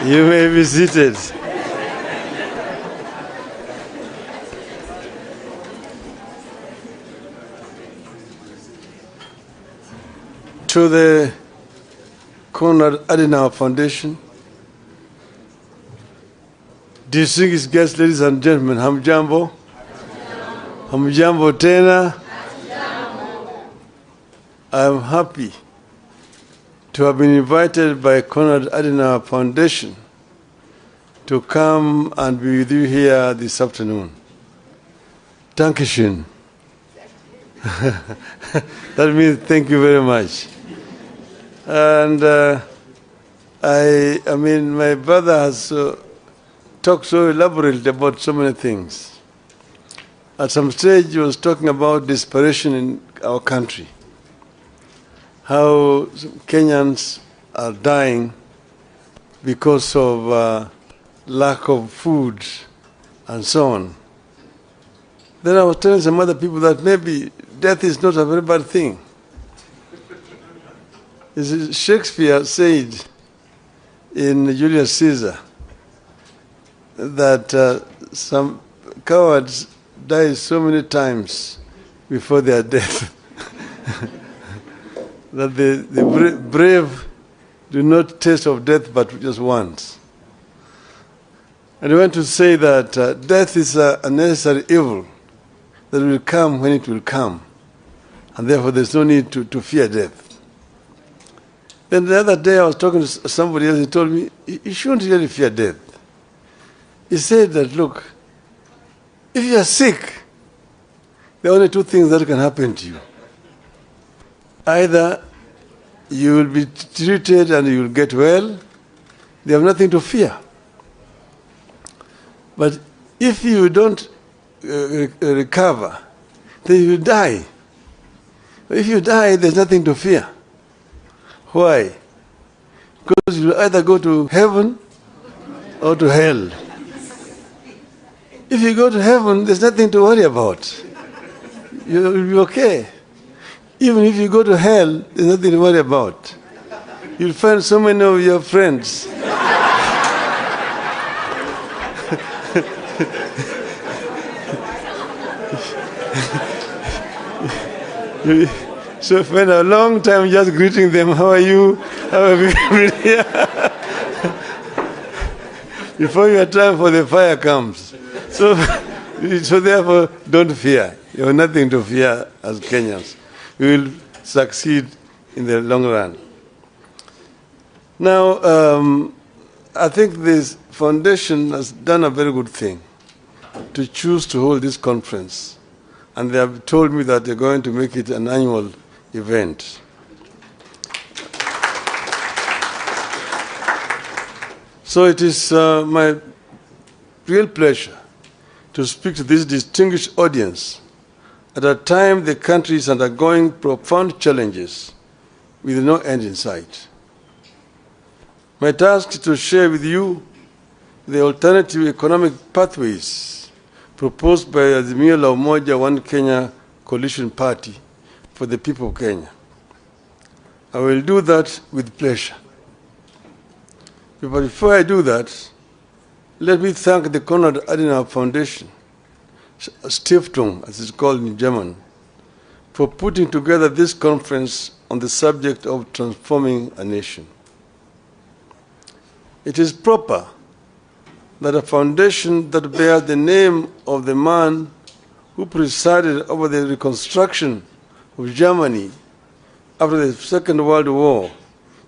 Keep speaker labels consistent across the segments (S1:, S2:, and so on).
S1: You may be seated. To the Konrad Adenauer Foundation, distinguished guests, ladies and gentlemen, hamjambo. Hamjambo tena. I am happy to have been invited by Konrad Adenauer Foundation to come and be with you here this afternoon. Dankeschön. That means thank you very much. And I mean, my brother has talked so elaborately about so many things. At some stage, he was talking about desperation in our country, how Kenyans are dying because of lack of food and so on. Then I was telling some other people that maybe death is not a very bad thing. Shakespeare said in Julius Caesar that some cowards die so many times before their death that the brave do not taste of death but just once. And I want to say that death is a necessary evil that will come when it will come, and therefore there's no need to fear death. Then the other day I was talking to somebody else, he told me, you shouldn't really fear death. He said that, look, if you are sick, there are only two things that can happen to you. Either you will be treated and you will get well, they have nothing to fear. But if you don't recover, then you will die. If you die, there's nothing to fear. Why? Because you will either go to heaven or to hell. If you go to heaven, there's nothing to worry about. You will be okay. Even if you go to hell, there's nothing to worry about. You'll find so many of your friends. So spend a long time just greeting them. How are you? How have you been here? Before your time for the fire comes. So therefore, don't fear. You have nothing to fear as Kenyans. We will succeed in the long run. Now, I think this foundation has done a very good thing to choose to hold this conference. And they have told me that they're going to make it an annual event. So it is my real pleasure to speak to this distinguished audience at a time the country is undergoing profound challenges with no end in sight. My task is to share with you the alternative economic pathways proposed by the Azimio la Umoja One Kenya Coalition Party for the people of Kenya. I will do that with pleasure. But before I do that, let me thank the Konrad Adenauer Foundation, Stiftung, as it's called in German, for putting together this conference on the subject of transforming a nation. It is proper that a foundation that bears the name of the man who presided over the reconstruction of Germany after the Second World War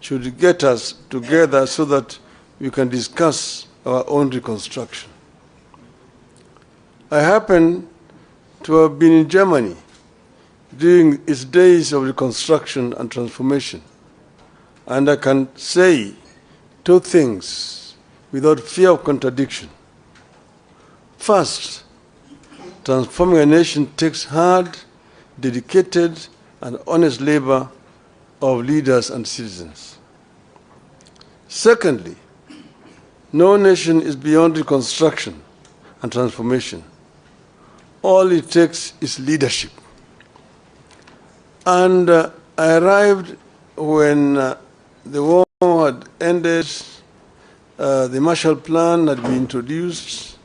S1: should get us together so that we can discuss our own reconstruction. I happen to have been in Germany during its days of reconstruction and transformation, and I can say two things without fear of contradiction. First, transforming a nation takes hard, dedicated, and honest labor of leaders and citizens. Secondly, no nation is beyond reconstruction and transformation. All it takes is leadership. And I arrived when the war had ended The Marshall Plan had been introduced,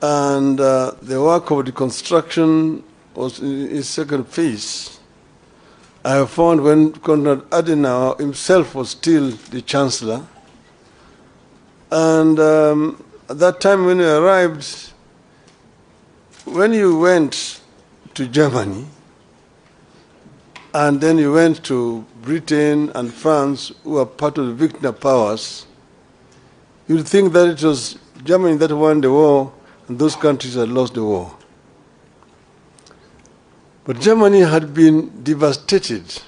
S1: and the work of reconstruction was in its second phase. I have found when Konrad Adenauer himself was still the chancellor, and at that time when we arrived, when you went to Germany, and then you went to Britain and France, who are part of the Victor powers, you'd think that it was Germany that won the war and those countries had lost the war. But Germany had been devastated.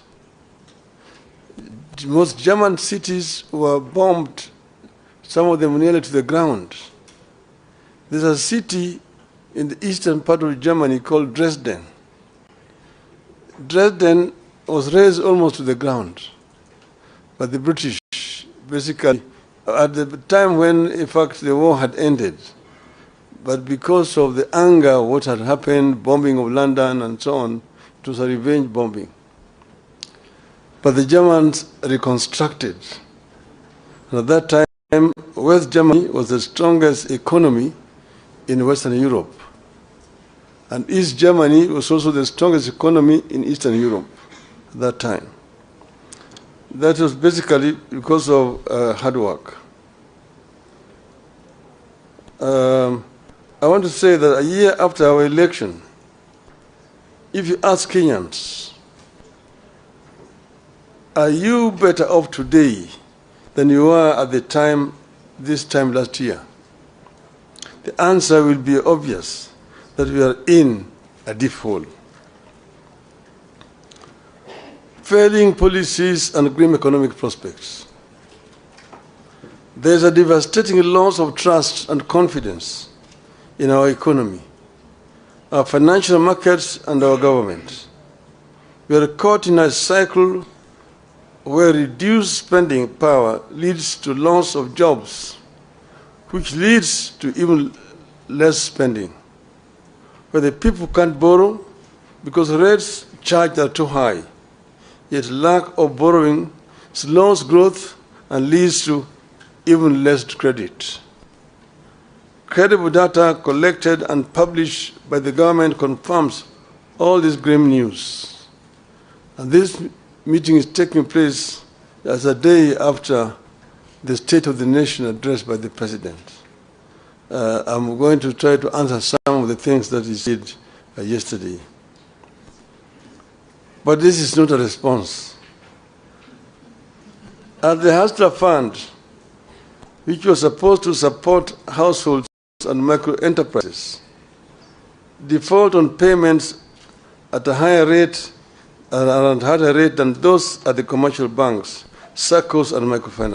S1: Most German cities were bombed, some of them nearly to the ground. There's a city in the eastern part of Germany called Dresden. Dresden was razed almost to the ground by the British, basically, at the time when, in fact, the war had ended. But because of the anger, what had happened, bombing of London and so on, it was a revenge bombing. But the Germans reconstructed. And at that time, West Germany was the strongest economy in Western Europe. And East Germany was also the strongest economy in Eastern Europe at that time. That was basically because of hard work. I want to say that a year after our election, if you ask Kenyans, are you better off today than you were at the time, this time last year? The answer will be obvious, that we are in a deep hole. Failing policies and grim economic prospects. There's a devastating loss of trust and confidence in our economy, our financial markets, and our government. We are caught in a cycle where reduced spending power leads to loss of jobs, which leads to even less spending, where the people can't borrow because rates charged are too high, yet lack of borrowing slows growth and leads to even less credit. Credible data collected and published by the government confirms all this grim news. And this meeting is taking place as a day after the State of the Nation address by the President. I'm going to try to answer some of the things that he said yesterday. But this is not a response. At the Hustler Fund, which was supposed to support households and micro enterprises, default on payments at a higher rate than those at the commercial banks, SACCOs, and microfinance.